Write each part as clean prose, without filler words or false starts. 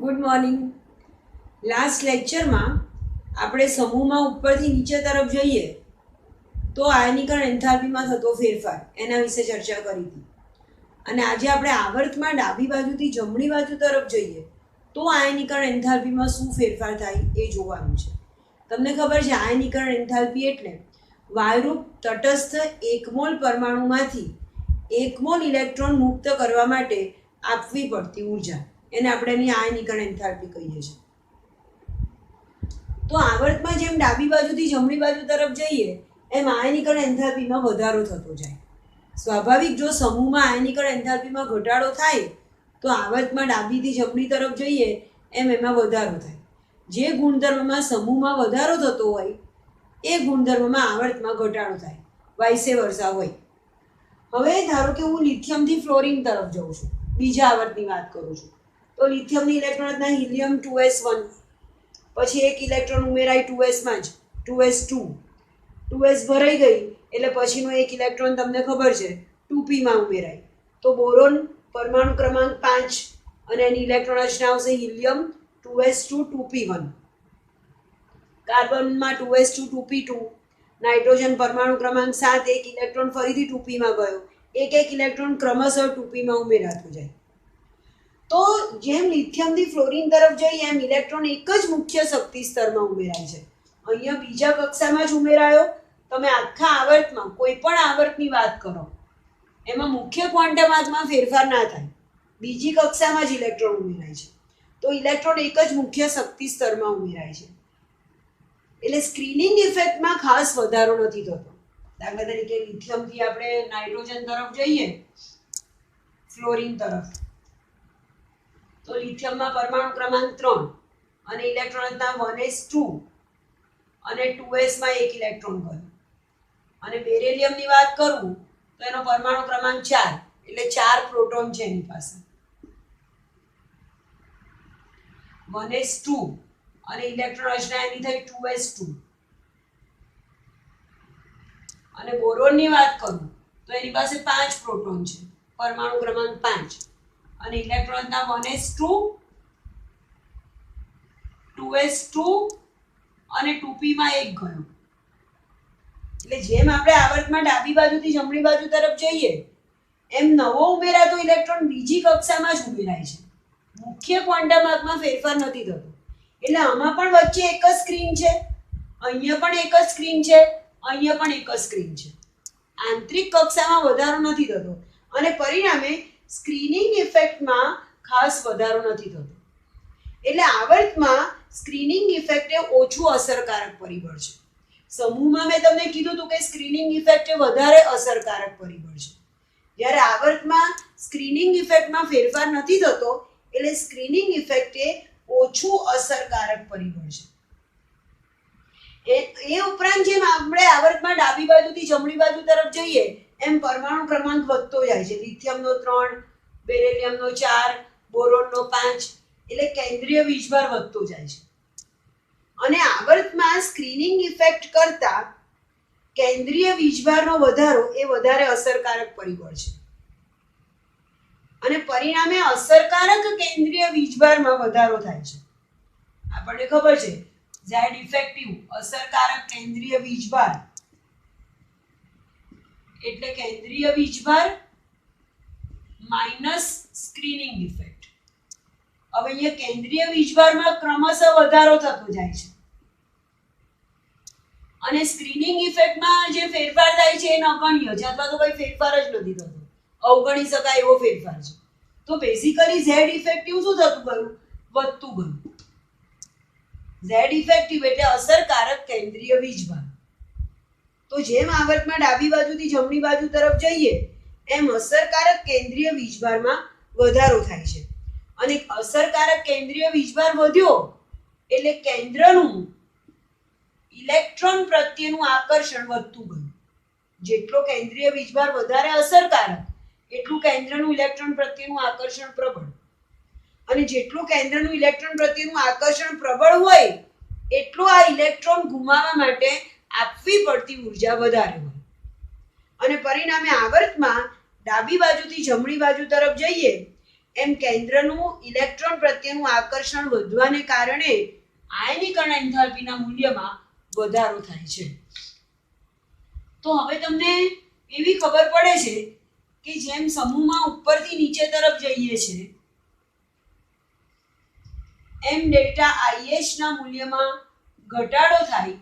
Good morning. Last લેક્ચરમાં આપણે સમૂહમાં ઉપરથી નીચે તરફ જઈએ તો આયનીકરણ એન્થાલ્પીમાં થતો ફેરફાર એના વિશે ચર્ચા કરી હતી. અને આજે આપણે આવર્તમાં ડાબી બાજુથી જમણી બાજુ તરફ જઈએ તો આયનીકરણ એન્થાલ્પીમાં શું ફેરફાર થાય એ જોવાનું છે. તમને ખબર છે આયનીકરણ એન્થાલ્પી એટલે વાયુરૂપ તટસ્થ એકમોલ પરમાણુમાંથી એકમોલ ઇલેક્ટ્રોન મુક્ત કરવા માટે આપવી પડતી ઉર્જા, એને આપણે એની આયનીકરણ એન્થાલ્પી કહીએ છીએ. તો આવર્તમાં જેમ ડાબી બાજુથી જમણી બાજુ તરફ જઈએ એમ આયનીકરણ એન્થાલ્પીમાં વધારો થતો જાય. સ્વાભાવિક, જો સમૂહમાં આયનીકરણ એન્થાલ્પીમાં ઘટાડો થાય તો આવર્તમાં ડાબીથી જમણી તરફ જઈએ એમ એમાં વધારો થાય. જે ગુણધર્મમાં સમૂહમાં વધારો થતો હોય એ ગુણધર્મમાં આવર્તમાં ઘટાડો થાય, વાઇસે વર્સા હોય. હવે ધારો કે હું લિથિયમથી ફ્લોરિન તરફ જઉં છું, બીજા આવર્તની વાત કરું છું, તો લિથિયમની ઇલેક્ટ્રોન રચના હિલિયમ 2s1, પછી એક ઇલેક્ટ્રોન ઉમેરાય 2s માં જ 2s2, 2s ભરાઈ ગઈ એટલે પછીનો એક ઇલેક્ટ્રોન તમને ખબર છે 2p માં ઉમેરાય, તો બોરોન પરમાણુ ક્રમાંક 5 અને એની ઇલેક્ટ્રોન રચના આવશે helium 2s2 2p1, કાર્બનમાં 2s2 2p2, nitrogen પરમાણુ ક્રમાંક 7 એક ઇલેક્ટ્રોન ફરીથી 2p માં ગયો, એક ઇલેક્ટ્રોન ક્રમશઃ 2p માં ઉમેરાતો જાય. તો જેમ લિથિયમથી ફ્લોરિન તરફ જઈએ એમ ઇલેક્ટ્રોન એક જ મુખ્ય શક્તિ સ્તરમાં ઉમેરાય છે. અહીંયા બીજા કક્ષામાં જ ઉમેરાયો. તમે આખા આવર્તમાં કોઈ પણ આવર્તની વાત કરો એમાં મુખ્ય ક્વોન્ટમ આંકમાં ફેરફાર ના થાય, બીજી કક્ષામાં જ ઇલેક્ટ્રોન ઉમેરાય છે. તો ઇલેક્ટ્રોન એક જ મુખ્ય શક્તિ સ્તરમાં ઉમેરાય છે એટલે સ્ક્રીનિંગ ઇફેક્ટમાં ખાસ વધારો નથી થતો. દાખલા તરીકે લિથિયમથી આપણે નાઇટ્રોજન તરફ જઈએ ફ્લોરિન તરફ, તો લિથિયમમાં પરમાણુ ક્રમાંક 3 અને ઇલેક્ટ્રોન રચના 1s2 અને 2s માં એક ઇલેક્ટ્રોન ગયો. અને બેરિલિયમની વાત કરું તો એનો પરમાણુ ક્રમાંક 4 એટલે 4 પ્રોટોન છે એની પાસે, 1s2 અને ઇલેક્ટ્રોન રચના એની થઈ 2s2. અને બોરોનની વાત કરું તો એની પાસે 5 પ્રોટોન છે, પરમાણુ ક્રમાંક 5 અને ઇલેક્ટ્રોન ના 1s2 2s2 અને 2p માં એક ગયો. એટલે જેમ આપણે આવર્તમાં ડાબી બાજુથી જમણી બાજુ તરફ જઈએ એમ નવો ઉમેરાતો ઇલેક્ટ્રોન બીજી કક્ષામાં જ ઉમેરાય છે, મુખ્ય ક્વોન્ટમ આંકમાં ફેરફાર નથી થતો. એટલે આમાં પણ વચ્ચે એક જ સ્ક્રીન છે, અહીંયા પણ એક જ સ્ક્રીન છે, અહીંયા પણ એક જ સ્ક્રીન છે. આંતરિક કક્ષામાં વધારો નથી થતો અને પરિણામે સ્ક્રીનિંગ ઇફેક્ટમાં ખાસ વધારો નથી થતો. એટલે આવર્તમાં સ્ક્રીનિંગ ઇફેક્ટ એ ઓછું અસરકારક પરિબળ છે. સમૂહમાં મેં તમને કીધું હતું કે સ્ક્રીનિંગ ઇફેક્ટ એ વધારે અસરકારક પરિબળ છે. જ્યારે આવર્તમાં સ્ક્રીનિંગ ઇફેક્ટમાં ફેરફાર નથી થતો એટલે સ્ક્રીનિંગ ઇફેક્ટ એ ઓછું અસરકારક પરિબળ છે. એ ઉપરાંત જેમ આપણે આવર્તમાં ડાબી બાજુથી જમણી બાજુ તરફ જઈએ એમ પરમાણુ ક્રમાંક વધતો જાય છે. લિથિયમનો 3, બેરિલિયમનો 4, બોરોનનો 5 એટલે કેન્દ્રીય વીજભાર વધતો જાય છે. અને આવર્તમાં સ્ક્રીનિંગ ઇફેક્ટ કરતા કેન્દ્રીય વીજભારનો વધારો એ વધારે અસરકારક પરિબળ છે અને પરિણામે અસરકારક કેન્દ્રીય વીજભારમાં વધારો થાય છે. આપણને ખબર છે Z ઇફેક્ટિવ અસરકારક કેન્દ્રીય વીજભાર એટલે કેન્દ્રીય વીજભાર માઇનસ સ્ક્રીનિંગ ઇફેક્ટ. હવે અહીંયા કેન્દ્રીય વીજભારમાં ક્રમશઃ વધારો થતો જાય છે અને સ્ક્રીનિંગ ઇફેક્ટમાં જે ફેરફાર થાય છે એ નગણ્ય છે અથવા તો કોઈ ફેરફાર જ નથી થતો, અવગણી શકાય એવો ફેરફાર છે. તો બેઝિકલી Z ઇફેક્ટિવ શું થતું ગયું? વધતું ગયું. Z ઇફેક્ટિવ એટલે અસરકારક કેન્દ્રીય વીજભાર. તો જેમ આવર્તમાં ડાબી બાજુથી જમણી બાજુ તરફ જઈએ એમ અસરકારક કેન્દ્રીય વીજભારમાં વધારો થાય છે અને અસરકારક કેન્દ્રીય વીજભાર વધ્યો એટલે કેન્દ્રનું ઇલેક્ટ્રોન પ્રત્યેનું આકર્ષણ વધતું ગયું. જેટલો કેન્દ્રીય વીજભાર વધારે અસરકારક એટલું કેન્દ્રનું ઇલેક્ટ્રોન પ્રત્યેનું આકર્ષણ પ્રબળ, અને જેટલું કેન્દ્રનું ઇલેક્ટ્રોન પ્રત્યેનું આકર્ષણ પ્રબળ હોય એટલું આ ઇલેક્ટ્રોન ગુમાવવા માટે આપવી પડતી ઉર્જા વધારે હોય. અને પરિણામે આવર્તમાં ડાબી બાજુથી જમણી બાજુ તરફ જઈએ એમ કેન્દ્રનું ઇલેક્ટ્રોન પ્રત્યેનું આકર્ષણ વધવાને કારણે આયનીકરણ એન્થાલ્પીના મૂલ્યમાં વધારો થાય છે. તો હવે તમને એવી ખબર પડે છે કે જેમ સમૂહમાં ઉપરથી નીચે તરફ જઈએ છે એમ ડેલ્ટા IH ના મૂલ્યમાં ઘટાડો થાય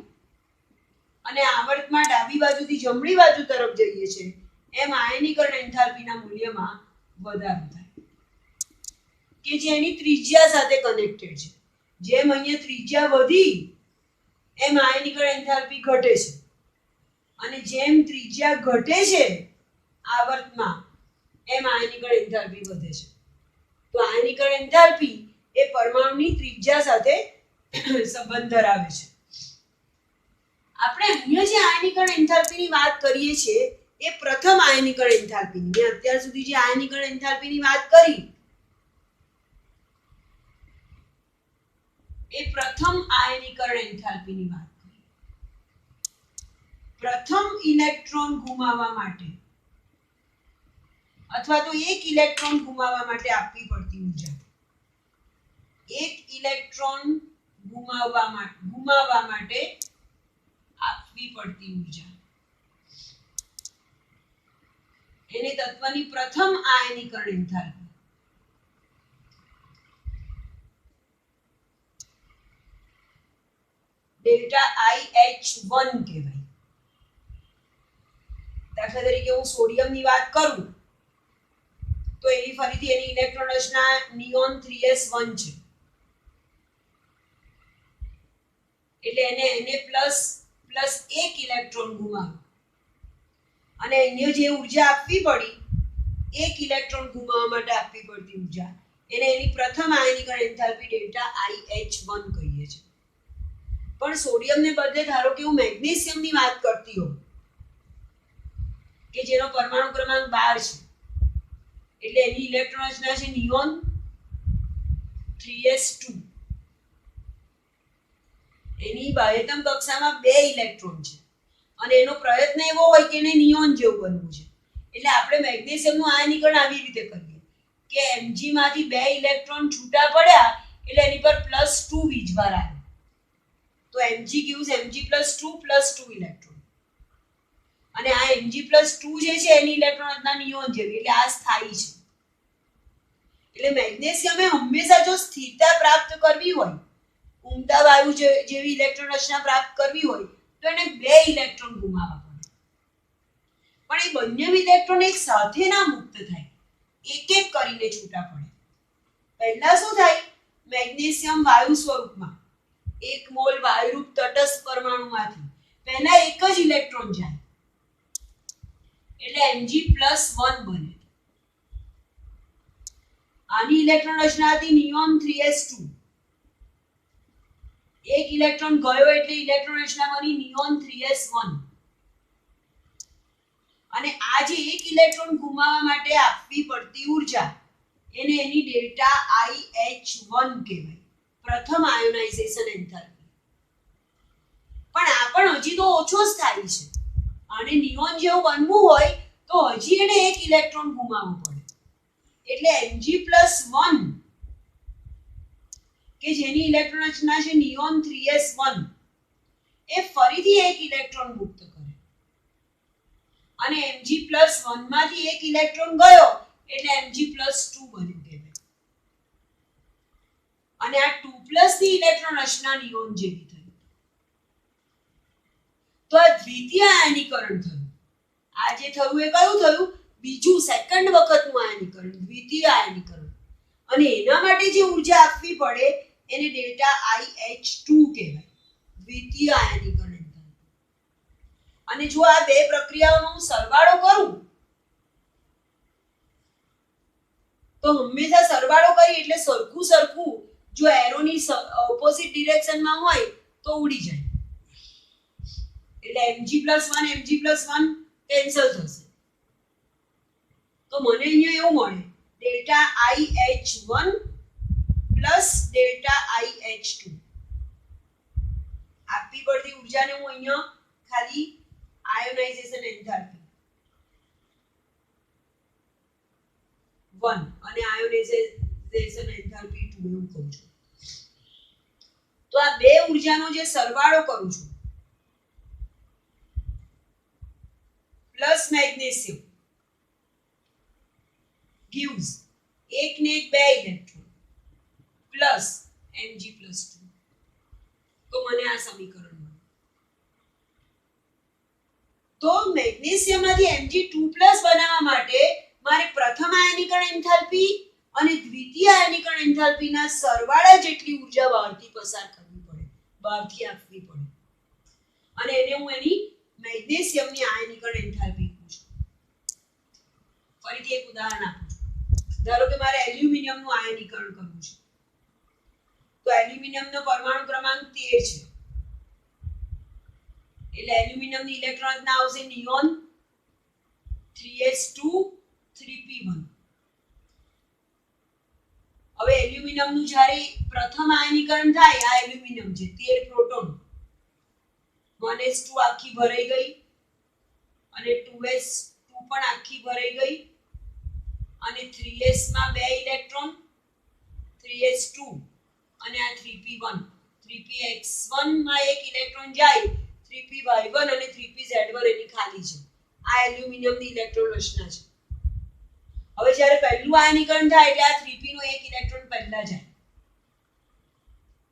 અને આવર્તમાં ડાબી બાજુથી જમણી બાજુ તરફ જઈએ છે એમ આયનીકરણ એન્થાલ્પીના મૂલ્યમાં વધારો થાય કે જેની ત્રિજ્યા સાથે કનેક્ટેડ છે. જેમ અહીંયા ત્રિજ્યા વધી એમ આયનીકરણ એન્થાલ્પી ઘટે છે અને જેમ ત્રિજ્યા ઘટે છે આવર્તમાં એમ આયનીકરણ એન્થાલ્પી વધે છે. તો આયનીકરણ એન્થાલ્પી એ પરમાણુની ત્રિજ્યા સાથે સંબંધ ધરાવે છે. આપણે અહીંયા જે આયનીકરણ એન્થાલ્પીની વાત કરીએ છીએ એ પ્રથમ આયનીકરણ એન્થાલ્પીની. મેં અત્યાર સુધી જે આયનીકરણ એન્થાલ્પીની વાત કરી એ પ્રથમ આયનીકરણ એન્થાલ્પીની વાત કરી. પ્રથમ ઇલેક્ટ્રોન ગુમાવવા માટે અથવા તો એક ઇલેક્ટ્રોન ગુમાવવા માટે આપવી પડતી ઊર્જા, એક ઇલેક્ટ્રોન ગુમાવવા માટે આપવી પડતી ઊર્જા એને તત્વની પ્રથમ આયનીકરણ એન્થાલ્પી. ડેલ્ટા IH1 કહેવાય. દાખલા તરીકે હું સોડિયમની વાત કરું તો એની ફરીથી એની ઇલેક્ટ્રોન રચના નિયોન 3s1 છે એટલે એને પ્લસ એક ઇલેક્ટ્રોન ગુમાવ્યો અને અહીંયા જે ઊર્જા આપવી પડી એક ઇલેક્ટ્રોન ગુમાવવા માટે આપવી પડતી ઊર્જા એને એની પ્રથમ આયનીકરણ એન્થાલ્પી ડેલ્ટા IH1 કહીએ છીએ. પણ સોડિયમને બદલે ધારો કે હું મેગ્નેશિયમની વાત કરતી હોઉં કે જેનો પરમાણુ ક્રમાંક 12 છે એટલે એની ઇલેક્ટ્રોન રચના છે નિયોન 3s2. એની બાહ્યતમ કક્ષામાં 2 ઇલેક્ટ્રોન છે અને એનો પ્રયત્ન એવો હોય કે એને નિયોન જેવું બનવું છે એટલે આપણે મેગ્નેશિયમનું આયનીકરણ આવી રીતે કરીએ કે Mg માંથી 2 ઇલેક્ટ્રોન છૂટા પડ્યા એટલે એની પર +2 વીજભાર આવ્યો. તો Mg gives Mg +2 ઇલેક્ટ્રોન અને આ Mg+2 જે છે એની ઇલેક્ટ્રોન રચના નિયોન જેવી એટલે આ સ્થાયી છે. એટલે મેગ્નેશિયમે હંમેશા જો સ્થિરતા પ્રાપ્ત કરવી હોય, ઉમદા વાયુ જેવી ઇલેક્ટ્રોન રચના પ્રાપ્ત કરવી હોય તો એને 2 ઇલેક્ટ્રોન ગુમાવવા પડે. પણ એ બંને ઇલેક્ટ્રોન એક સાથે ના મુક્ત થાય, એક એક કરીને છૂટા પડે. પહેલા શું થાય, મેગ્નેશિયમ વાયુ સ્વરૂપમાં 1 મોલ વાયુરૂપ તટસ્થ પરમાણુમાંથી પહેલા એક જ ઇલેક્ટ્રોન જાય એટલે Mg+1 બને. આની ઇલેક્ટ્રોન રચના હતી નિયોન 3s2. એક ઇલેક્ટ્રોન ગયો એટલે ઇલેક્ટ્રોન રચના બની નિયોન 3s1 અને આ જે એક ઇલેક્ટ્રોન ગુમાવવા માટે આપવી પડતી ઊર્જા એને એની ડેલ્ટા IH1 કહેવાય, પ્રથમ આયોનાઇઝેશન એન્થાલ્પી. પણ આ પણ હજી તો ઓછો સ્થાયી છે. આને નિયોન જેવું બનવું હોય તો હજી એને એક ઇલેક્ટ્રોન ગુમાવવો પડે એટલે Mg+1 કે જેની ઇલેક્ટ્રોન રચના છે નિયોન 3s1 એ ફરીથી એક ઇલેક્ટ્રોન મુક્ત કરે અને Mg+1 માંથી એક ઇલેક્ટ્રોન ગયો એટલે Mg+2 બન્યું કહેવાય અને આ 2+ ની ઇલેક્ટ્રોન રચના નિયોન જેવી થઈ. તો આ દ્વિતીય આયનીકરણ થયું. આ જે થયું એ કયું થયું? બીજું સેકન્ડ વખતનું આયનીકરણ, દ્વિતીય આયનીકરણ. અને એના માટે જે ઊર્જા આપવી પડે એને ડેલ્ટા IH2 કહેવાય, દ્વિતીય આયનીકરણ. અને જો આ બે પ્રક્રિયાઓનો સરવાળો કરું તો હંમેશા સરવાળો કરી એટલે સરખું જો એરોની ઓપોઝિટ ડિરેક્શનમાં હોય તો ઉડી જાય એટલે Mg+1 કેન્સલ થશે. તો મને અહીંયા એવું મળે delta IH1 plus delta IH2. આપવી પડતી ઊર્જાને હું અહીંયા ખાલી આયોનાઇઝેશન એન્થાલ્પી 1 અને આયોનાઇઝેશન એન્થાલ્પી 2 એવું કહું છું. તો આ બે ઉર્જાનો જે સરવાળો કરું છું પ્લસ મેગ્નેશિયમ gives એક ને એક બે ઇલેક્ટ્રોન પ્લસ Mg+2 તો મને આ સમીકરણ મળ્યું. તો મેગ્નેશિયમમાંથી Mg2+ બનાવવા માટે મારે પ્રથમ આયનીકરણ એન્થાલ્પી અને દ્વિતીય આયનીકરણ એન્થાલ્પીના સરવાળા જેટલી ઉર્જા બહારથી પસાર કરવી પડે, બહારથી આપવી પડે, અને એને હું એની મેગ્નેશિયમની આયનીકરણ એન્થાલ્પી કહું છું. ફરીથી એક ઉદાહરણ આપું છું. ધારો કે મારે એલ્યુમિનિયમનું આયનીકરણ કરવું છે, તો એલ્યુમિનિયમનો પરમાણુ ક્રમાંક 13 છે, એટલે એલ્યુમિનિયમની ઇલેક્ટ્રોન રચના આવશે નિયોન 3s2 3p1. હવે એલ્યુમિનિયમનું જ્યારે પ્રથમ આયનીકરણ થાય, આ એલ્યુમિનિયમ છે 13 પ્રોટોન, 1s2 આખી ભરાઈ ગઈ અને 2s2 પણ આખી ભરાઈ ગઈ અને 3s માં બે ઇલેક્ટ્રોન 3s2 અને આ 3p1, 3px1 માં એક ઇલેક્ટ્રોન જાય, 3py1 અને 3pz1 એની ખાલી છે. આ એલ્યુમિનિયમની ઇલેક્ટ્રોન રચના છે. હવે જ્યારે પહેલું આયનીકરણ થાય એટલે આ 3p નો એક ઇલેક્ટ્રોન પહેલા જાય,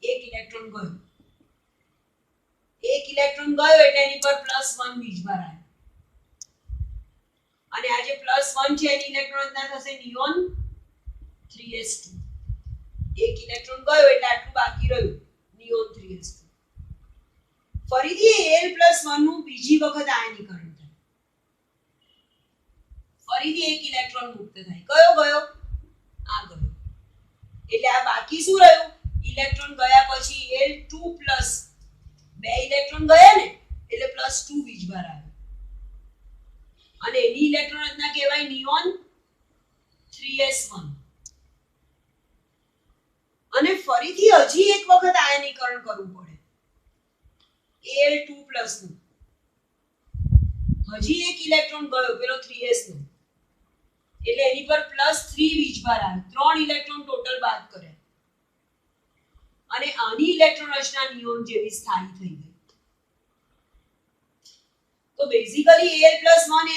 એક ઇલેક્ટ્રોન ગયો, એક ઇલેક્ટ્રોન ગયો એટલે એની પર +1 વીજભાર આવ્યો, અને આ જે +1 છે એની ઇલેક્ટ્રોન રચના થશે નિયોન 3s2. એક ઇલેક્ટ્રોન ગયો એટલે આટલું બાકી રહ્યું નિયોન 3s2. ફરીથી Al+1 નું બીજી વખત આયનીકરણ થાય, ફરીથી એક ઇલેક્ટ્રોન મુક્ત થાય. કયો ગયો? આ ગયો. એટલે આ બાકી શું રહ્યું? ઇલેક્ટ્રોન ગયા પછી Al2+, બે ઇલેક્ટ્રોન ગયા ને એટલે +2 વીજભાર આવ્યો, અને એની ઇલેક્ટ્રોન રચના કહેવાય નિયોન 3s1. અને ફરીથી હજી એક વખત આયનીકરણ કરવું પડે Al2+ નું. હજી એક ઇલેક્ટ્રોન ગયો પેલો 3s નો, એટલે એની પર +3 વીજભાર આવે, 3 ઇલેક્ટ્રોન ટોટલ બાદ કરે, અને આની ઇલેક્ટ્રોન રચના નિયોન જેવી સ્થાયી થઈ ગઈ. તો બેઝિકલી Al+1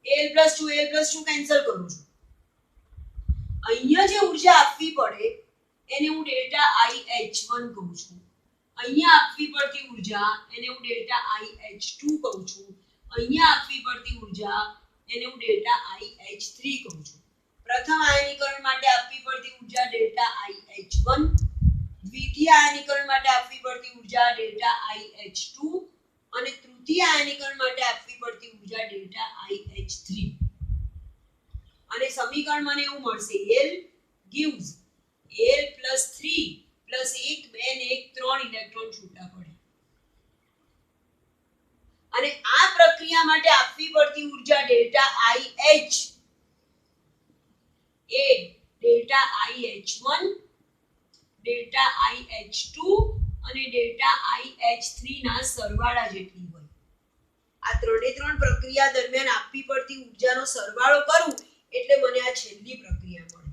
Al+2 કેન્સલ કરું છું. અહીંયા જે ઉર્જા આપવી પડે એને હું ડેલ્ટા IH1 કહું છું. અહીંયા આપવી પડતી ઉર્જા એને હું ડેલ્ટા IH2 કહું છું. અહીંયા આપવી પડતી ઉર્જા એને હું ડેલ્ટા IH3 કહું છું. પ્રથમ આયનીકરણ માટે આપવી પડતી ઉર્જા ડેલ્ટા IH1, દ્વિતીય આયનીકરણ માટે આપવી પડતી ઉર્જા ડેલ્ટા IH2 અને તૃતીય આયનીકરણ માટે આપવી પડતી ઉર્જા ડેલ્ટા IH3. અને સમીકરણ મને એવું મળશે Al gives Al+3 +1 2 ને 1 3 ઇલેક્ટ્રોન છૂટા પડે, અને આ પ્રક્રિયા માટે આપવી પડતી ઉર્જા ડેલ્ટા IH એ ડેલ્ટા IH1, ડેલ્ટા IH2 અને ડેલ્ટા IH3 ના સરવાળા જેટલી હોય. આ ત્રણ પ્રક્રિયા દરમિયાન આપવી પડતી ઉર્જાનો સરવાળો કરું એટલે મને આ છેલ્લી પ્રક્રિયા મળે.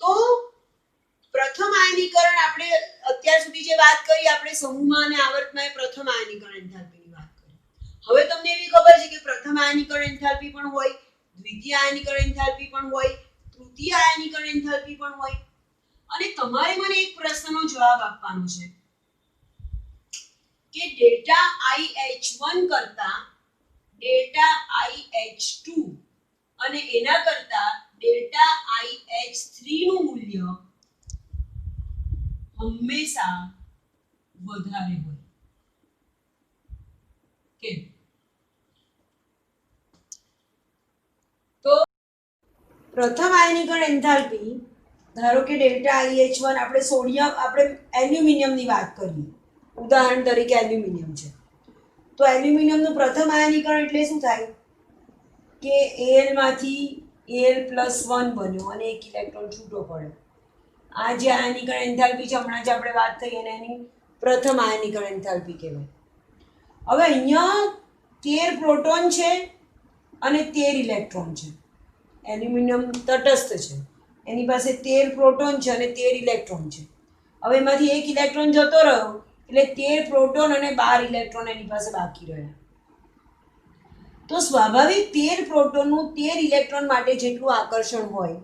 તો પ્રથમ આયનીકરણ આપણે અત્યાર સુધી જે વાત કરી, આપણે સમૂહમાં અને આવર્તમાં પ્રથમ આયનીકરણ એન્થાલ્પીની વાત કરી. હવે તમને એવી ખબર છે કે પ્રથમ આયનીકરણ એન્થાલ્પી પણ હોય, દ્વિતીય આયનીકરણ એન્થાલ્પી પણ હોય, તૃતીય આયનીકરણ એન્થાલ્પી પણ હોય, અને તમારે મને એક પ્રશ્નનો જવાબ આપવાનો છે કે ડેલ્ટા IH1 કરતા ડેલ્ટા IH2 અને એના કરતા ડેલ્ટા IH3 નું મૂલ્ય હંમેશા વધારે હોય. કેમ? તો પ્રથમ આયનીકરણ એન્થાલ્પી ધારો કે ડેલ્ટા IH1, આપણે સોડિયમ, આપણે એલ્યુમિનિયમની વાત કરીએ, ઉદાહરણ તરીકે એલ્યુમિનિયમ છે, તો એલ્યુમિનિયમનું પ્રથમ આયનીકરણ એટલે શું થાય કે Al માંથી Al+1 બન્યો અને એક ઇલેક્ટ્રોન છૂટો પડ્યો. આ જે આયનીકરણ એન્થાલ્પી છે, હમણાં જ આપણે વાત થઈ, એને એની પ્રથમ આયનીકરણ એન્થાલ્પી કહેવાય. હવે અહીંયા 13 પ્રોટોન છે અને 13 ઇલેક્ટ્રોન છે. એલ્યુમિનિયમ તટસ્થ છે, એની પાસે 13 પ્રોટોન છે અને 13 ઇલેક્ટ્રોન છે. હવે એમાંથી એક ઇલેક્ટ્રોન જતો રહ્યો એટલે 13 પ્રોટોન અને 12 ઇલેક્ટ્રોન એની પાસે બાકી રહ્યા. તો સ્વાભાવિક 13 પ્રોટોનનું 13 ઇલેક્ટ્રોન માટે જેટલું આકર્ષણ હોય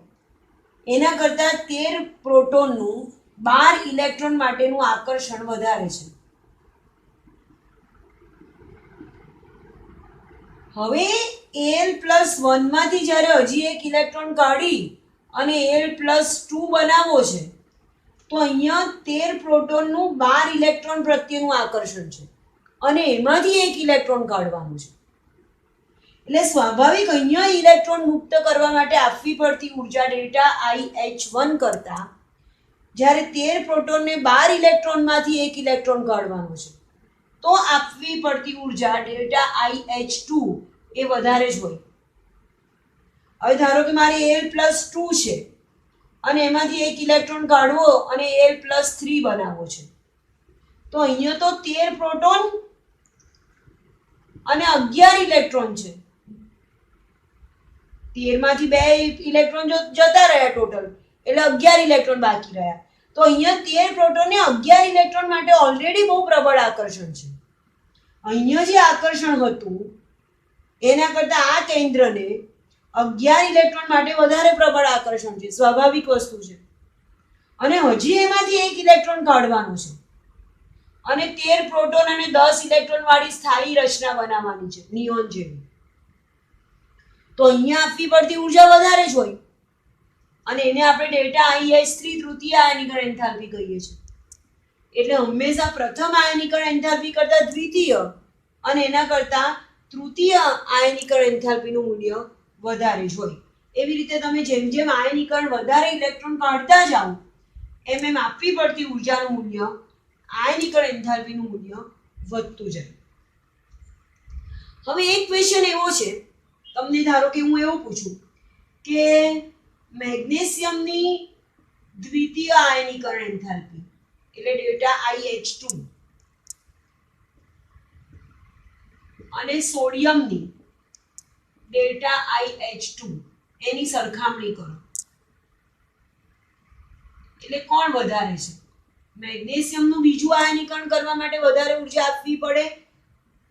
એના કરતાં 13 પ્રોટોનનું 12 ઇલેક્ટ્રોન માટેનું આકર્ષણ વધારે છે. હવે Al+1 માંથી જ્યારે હજી એક ઇલેક્ટ્રોન કાઢી અને Al+2 બનાવવો છે તો અહીંયા 13 પ્રોટોનનું 12 ઇલેક્ટ્રોન પ્રત્યેનું આકર્ષણ છે અને એમાંથી એક ઇલેક્ટ્રોન કાઢવાનું છે. એટલે સ્વાભાવિક અહીંયા ઇલેક્ટ્રોન મુક્ત કરવા માટે આપવી પડતી ઉર્જા ΔIH1 કરતાં જ્યારે 13 પ્રોટોનને 12 ઇલેક્ટ્રોનમાંથી એક ઇલેક્ટ્રોન કાઢવાનો છે તો આપવી પડતી ઉર્જા ΔIH2 એ વધારે જ હોય. હવે ધારો કે મારે Al+2 છે અને એમાંથી એક ઇલેક્ટ્રોન કાઢવો અને Al+3 બનાવવો છે તો અહીંયા તો 13 પ્રોટોન અને 11 ઇલેક્ટ્રોન છે. 13 માંથી 2 ઇલેક્ટ્રોન જતા રહ્યા ટોટલ એટલે 11 ઇલેક્ટ્રોન બાકી રહ્યા. તો અહીંયા 13 પ્રોટોન ને 11 ઇલેક્ટ્રોન માટે ઓલરેડી બહુ પ્રબળ આકર્ષણ છે. અહીંયા જે આકર્ષણ હતું એના કરતાં આ કેન્દ્રને 11 ઇલેક્ટ્રોન માટે વધારે પ્રબળ આકર્ષણ છે. સ્વાભાવિક વસ્તુ છે. અને હજી એમાંથી એક ઇલેક્ટ્રોન કાઢવાનો છે અને 13 પ્રોટોન અને 10 ઇલેક્ટ્રોન વાળી સ્થાયી રચના બનાવવાની છે નિયોન જેવી. તો અહીંયા આપવી પડતી ઉર્જા વધારે જ હોય અને એને આપણે ΔIH3 તૃતીય આયનીકરણ એન્થાલ્પી કહીએ છીએ. એટલે હંમેશા પ્રથમ આયનીકરણ એન્થાલ્પી કરતાં દ્વિતીય અને એના કરતાં તૃતીય આયનીકરણ એન્થાલ્પીનું મૂલ્ય વધારે જ હોય. એવી રીતે તમે જેમ જેમ આયનીકરણ વધારે ઇલેક્ટ્રોન કાઢતા જાઓ એમ એમ આપવી પડતી ઉર્જાનું મૂલ્ય આયનીકરણ એન્થાલ્પીનું મૂલ્ય વધતું જાય. હવે એક ક્વેશ્ચન એવો છે, તમને ધારો કે હું એવું પૂછું કે મેગ્નેશિયમની દ્વિતીય આયનીકરણ એન્થાલ્પી એટલે ΔIH2 અને સોડિયમની ΔIH2 એની સરખામણી કરો એટલે કોણ વધારે છે? મેગ્નેશિયમનું બીજું આયનીકરણ કરવા માટે વધારે ઉર્જા આપવી પડે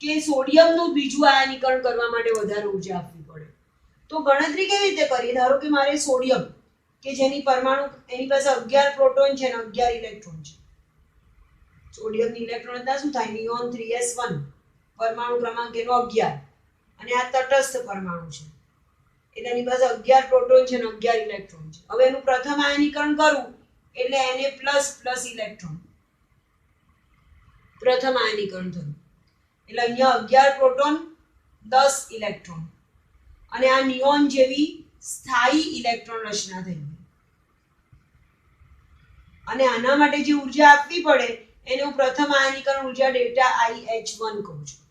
કે સોડિયમનું બીજું આયનીકરણ કરવા માટે વધારે ઉર્જા આપવી પડે? તો ગણતરી કેવી રીતે કરીએ? ધારો કે મારે સોડિયમ કે જેની પરમાણુ એની પાસે 11 પ્રોટોન છે અને 11 ઇલેક્ટ્રોન છે. સોડિયમની ઇલેક્ટ્રોન હતા શું થાય? નિયોન 3s1 પરમાણુ ક્રમાંક એનો 11 અને આ તટસ્થ પરમાણુ છે એટલે એની પાસે 11 પ્રોટોન છે અને 11 ઇલેક્ટ્રોન છે. હવે એનું પ્રથમ આયનીકરણ કરું એટલે Na++ ઇલેક્ટ્રોન પ્રથમ આયનીકરણ થયું એટલે અહીંયા 11 પ્રોટોન 10 ઇલેક્ટ્રોન અને આ નિયોન જેવી સ્થાયી ઇલેક્ટ્રોન રચના થઈ ગઈ. અને આના માટે જે ઉર્જા આપવી પડે એને હું પ્રથમ આયનીકરણ ઉર્જા ΔIH1 કહું છું.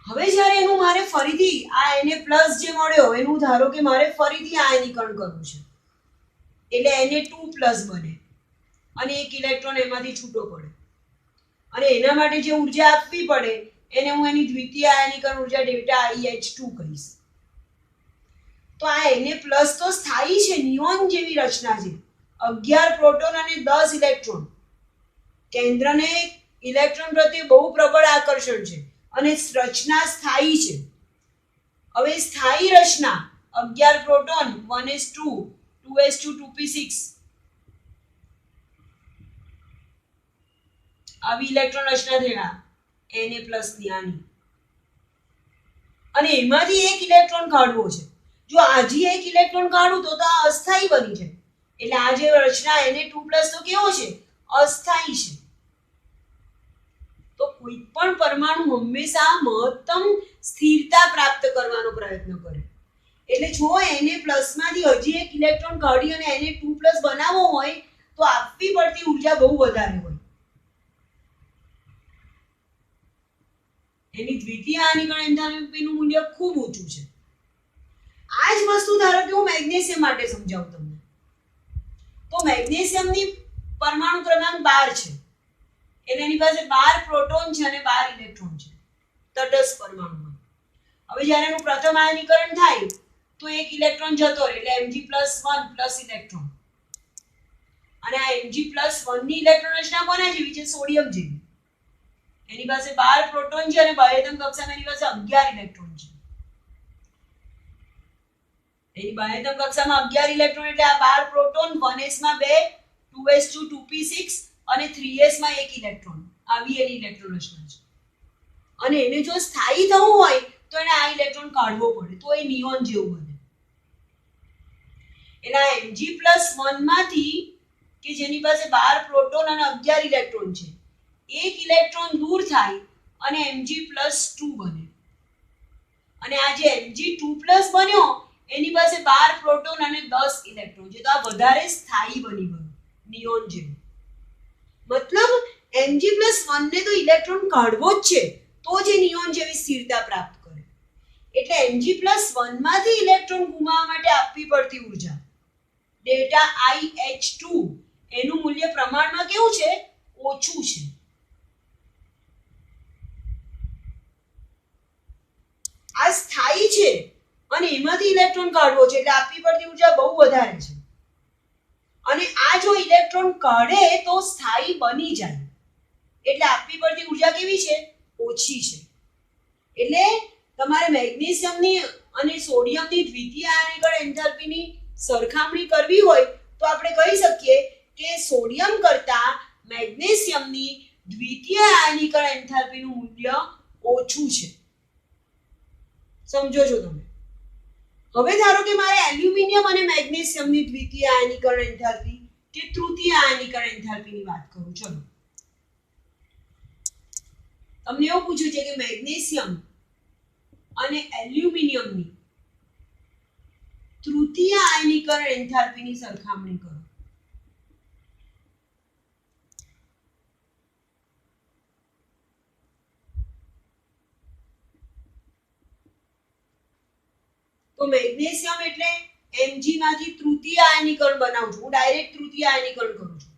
હવે જ્યારે એનું મારે ફરીથી આ Na+ જે મળ્યો એનું ધારો કે મારે ફરીથી આયનીકરણ કરવું છે એટલે Na2+ બને અને એક ઇલેક્ટ્રોન એમાંથી છૂટો પડે અને એના માટે જે ઉર્જા આપવી પડે એને હું એની દ્વિતીય આયનીકરણ ઉર્જા ΔIH2 કહીશ. તો આ Na+ તો સ્થાયી છે, નિયોન જેવી રચના છે. 11 પ્રોટોન અને 10 ઇલેક્ટ્રોન. કેન્દ્રને ઇલેક્ટ્રોન પ્રત્યે બહુ પ્રબળ આકર્ષણ છે અને રચના સ્થાયી છે. હવે સ્થાયી રચના 11 પ્રોટોન 1s2 2s2 2p6 આવી ઇલેક્ટ્રોન રચના થયા Na+ ની આની અને એમાંથી એક ઇલેક્ટ્રોન કાઢવો છે. જો આજી એક ઇલેક્ટ્રોન કાઢું તો આ અસ્થાયી બની જાય એટલે આ જે રચના Na2+ તો કેવો છે? અસ્થાયી છે. તો કોઈ પણ પરમાણુ હંમેશા મહત્તમ સ્થિરતા પ્રાપ્ત કરવાનો પ્રયત્ન કરે. એટલે જો Na+ માંથી હજી એક ઇલેક્ટ્રોન કાઢી અને Na2+ બનાવવો હોય તો આપવી પડતી ઉર્જા બહુ વધારે હોય. એની દ્વિતીય આયનીકરણ એન્થાલ્પીનું મૂલ્ય ખૂબ ઊંચું છે. આ જ વસ્તુ ધારો કે હું મેગ્નેશિયમ માટે સમજાવું તમને. તો મેગ્નેશિયમની પરમાણુ ક્રમાંક 12 છે એટલે એની પાસે 12 પ્રોટોન છે અને 12 ઇલેક્ટ્રોન છે તટસ્થ પરમાણુમાં. હવે જ્યારે એનું પ્રથમ આયનીકરણ થાય તો એક ઇલેક્ટ્રોન જતો રહે એટલે Mg+1 પ્લસ ઇલેક્ટ્રોન, અને આ Mg+1 ની ઇલેક્ટ્રોન રચના કોના જેવી છે? સોડિયમ જેવી. એની પાસે 12 પ્રોટોન છે અને બાહ્યતમ કક્ષામાં એની પાસે 11 ઇલેક્ટ્રોન છે. એની બાહ્યતમ કક્ષામાં 11 ઇલેક્ટ્રોન એટલે આ 12 પ્રોટોન, 1s માં 2, 2s2 2p6 અને 3s માં 1 ઇલેક્ટ્રોન. આવી એની ઇલેક્ટ્રોન રચના છે. અને એને જો સ્થાયી થવું હોય તો એને આ ઇલેક્ટ્રોન કાઢવો પડે તો એ નિયોન જેવું બને. એટલે આ Mg+1 માંથી કે જેની પાસે 12 પ્રોટોન અને 11 ઇલેક્ટ્રોન છે, એક ઇલેક્ટ્રોન દૂર થાય અને Mg+2 બને. અને આ જે Mg2+ બન્યો એની પાસે 12 પ્રોટોન અને 10 ઇલેક્ટ્રોન છે, તો આ વધારે સ્થાયી બની ગયો નિયોન જેવું. મતલબ Mg+1 ને તો ઇલેક્ટ્રોન કાઢવો જ છે તો જ એ નિયોન જેવી સ્થિરતા પ્રાપ્ત કરે. એટલે Mg+1 માંથી ઇલેક્ટ્રોન ગુમાવવા માટે આપવી પડતી ઊર્જા ડેલ્ટા IH2 એનું મૂલ્ય પ્રમાણમાં કેવું છે? ઓછું છે. આ સ્થાયી છે અને એમાંથી ઇલેક્ટ્રોન કાઢવો છે એટલે આપવી પડતી ઊર્જા બહુ વધારે છે. અને આ જો ઇલેક્ટ્રોન કાઢે તો સ્થાયી બની જાય એટલે આપવી પડતી ઊર્જા કેવી છે? ઓછી છે. એટલે તમારે મેગ્નેશિયમની અને સોડિયમની દ્વિતીય આયનીકરણ એન્થાલ્પીની સરખામણી કરવી હોય તો આપણે કહી શકીએ કે સોડિયમ કરતા મેગ્નેશિયમની દ્વિતીય આયનીકરણ એન્થાલ્પીનું મૂલ્ય ઓછું છે. સમજો છો તમે? હવે ધારો કે મારે એલ્યુમિનિયમ અને મેગ્નેશિયમની દ્વિતીય આયનીકરણ એન્થાલ્પી કે તૃતીય આયનીકરણ એન્થાલ્પીની વાત કરું. ચલો તમને એવું પૂછ્યું છે કે મેગ્નેશિયમ અને એલ્યુમિનિયમની તૃતીય આયનીકરણ એન્થાલ્પીની સરખામણી કરો. તો મેગ્નેશિયમ એટલે Mg માંથી તૃતીય આયનીકરણ બનાવું છું. હું ડાયરેક્ટ તૃતીય આયનીકરણ કરું છું.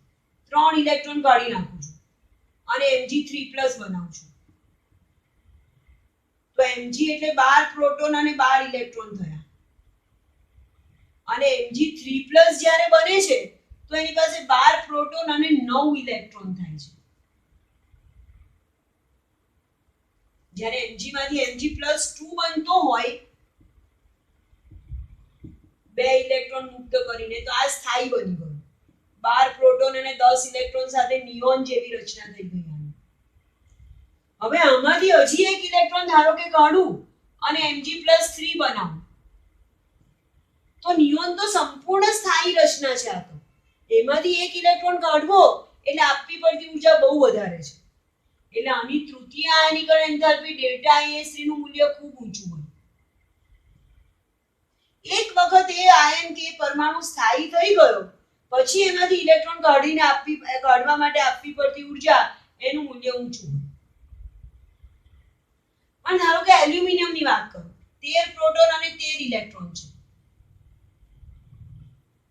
3 ઇલેક્ટ્રોન કાઢી નાખું છું અને Mg3+ બનાવું છું. તો Mg એટલે 12 પ્રોટોન અને 12 ઇલેક્ટ્રોન થયા. અને Mg3+ જ્યારે બને છે તો એની પાસે 12 પ્રોટોન અને 9 ઇલેક્ટ્રોન થાય છે. જ્યારે Mg માંથી Mg+2 બનતો હોય 2 ઇલેક્ટ્રોન મુક્ત કરીને તો આ સ્થાયી બની ગયો. 12 પ્રોટોન અને 10 ઇલેક્ટ્રોન સાથે નિયોન જેવી રચના થઈ ગઈ. હવે આમાંથી હજી એક ઇલેક્ટ્રોન ધારો કે કાઢું અને Mg+3 બનાવું તો નિયોન તો સંપૂર્ણ સ્થાયી રચના છે. આ તો એમાંથી એક ઇલેક્ટ્રોન કાઢવો એટલે આપવી પડતી ઊર્જા બહુ વધારે છે. એટલે આની તૃતીય આયનીકરણ એન્થાલ્પી ડેલ્ટા IH3 નું મૂલ્ય ખૂબ ઊંચું હોય. એક વખત એ આયન કે પરમાણુ સ્થાયી થઈ ગયો પછી એમાંથી ઇલેક્ટ્રોન કાઢવા માટે આપવી પડતી ઊર્જા એનું મૂલ્ય ઊંચું હોય. પણ ધારો કે એલ્યુમિનિયમની વાત કરું, 13 પ્રોટોન અને 13 ઇલેક્ટ્રોન છે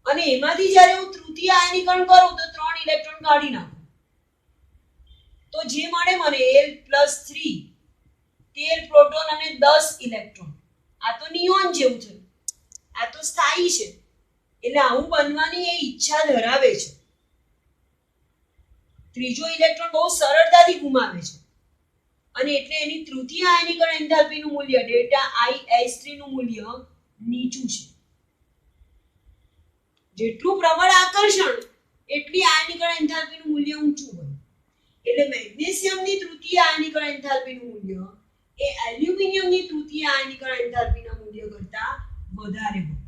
અને એમાંથી જ્યારે હું તૃતીય આયનીકરણ કરું તો 3 ઇલેક્ટ્રોન કાઢી નાખું તો જે મળે મને Al+3 13 પ્રોટોન અને 10 ઇલેક્ટ્રોન. આ તો નિયોન જેવું છે, આ તો સ્થાયી છે એટલે આવું બનવાની એ ઈચ્છા ધરાવે છે. ત્રીજો ઇલેક્ટ્રોન બહુ સરળતાથી ગુમાવે છે અને એટલે એની તૃતીય આયનીકરણ એન્થાલ્પીનું મૂલ્ય ડેલ્ટા IH3 નું મૂલ્ય નીચું છે. જેટલું પ્રબળ આકર્ષણ એટલી આયનીકરણ એન્થાલ્પીનું મૂલ્ય ઊંચું હોય. એટલે મેગ્નેશિયમની તૃતીય આયનીકરણ એન્થાલ્પીનું મૂલ્ય એ એલ્યુમિનિયમની તૃતીય આયનીકરણ એન્થાલ્પીના મૂલ્ય કરતા વધારે હોય.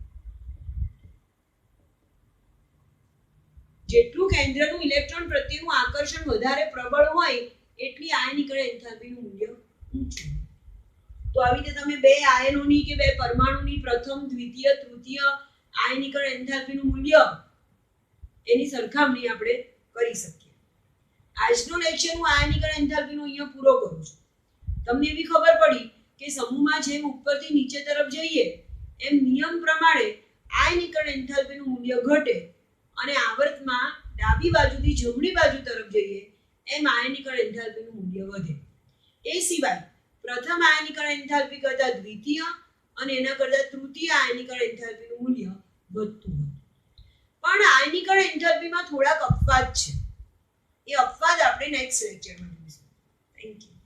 જેટલું કેન્દ્રનું ઇલેક્ટ્રોન પ્રત્યેનું આકર્ષણ વધારે પ્રબળ હોય એટલી આયનીકરણ એન્થાલ્પીનું મૂલ્ય ઊંચું. તો આવી રીતે તમે બે આયનોની કે બે પરમાણુની પ્રથમ, દ્વિતીય, તૃતીય આયનીકરણ એન્થાલ્પીનું મૂલ્ય એની સરખામણી આપણે કરી શકીએ. આજનો લેક્ચર હું આયનીકરણ એન્થાલ્પીનો અહીંયા પૂરો કરું છું. તમને એવી ખબર પડી કે સમૂહમાં જેમ ઉપરથી નીચે તરફ જઈએ એમ નિયમ પ્રમાણે આયનીકરણ એન્થાલ્પીનું મૂલ્ય ઘટે અને આવર્તમાં ડાબી બાજુથી જમણી બાજુ તરફ જઈએ એમ આયનીકરણ એન્થાલ્પીનું મૂલ્ય વધે. એ સિવાય પ્રથમ આયનીકરણ એન્થાલ્પી કરતા દ્વિતીય અને એના કરતા તૃતીય આયનીકરણ એન્થાલ્પીનું મૂલ્ય વધતું હતું. પણ આયનીકરણ એન્થાલ્પીમાં થોડાક અપવાદ છે. એ અપવાદ આપણે નેક્સ્ટ લેક્ચરમાં જોઈશું. Thank you.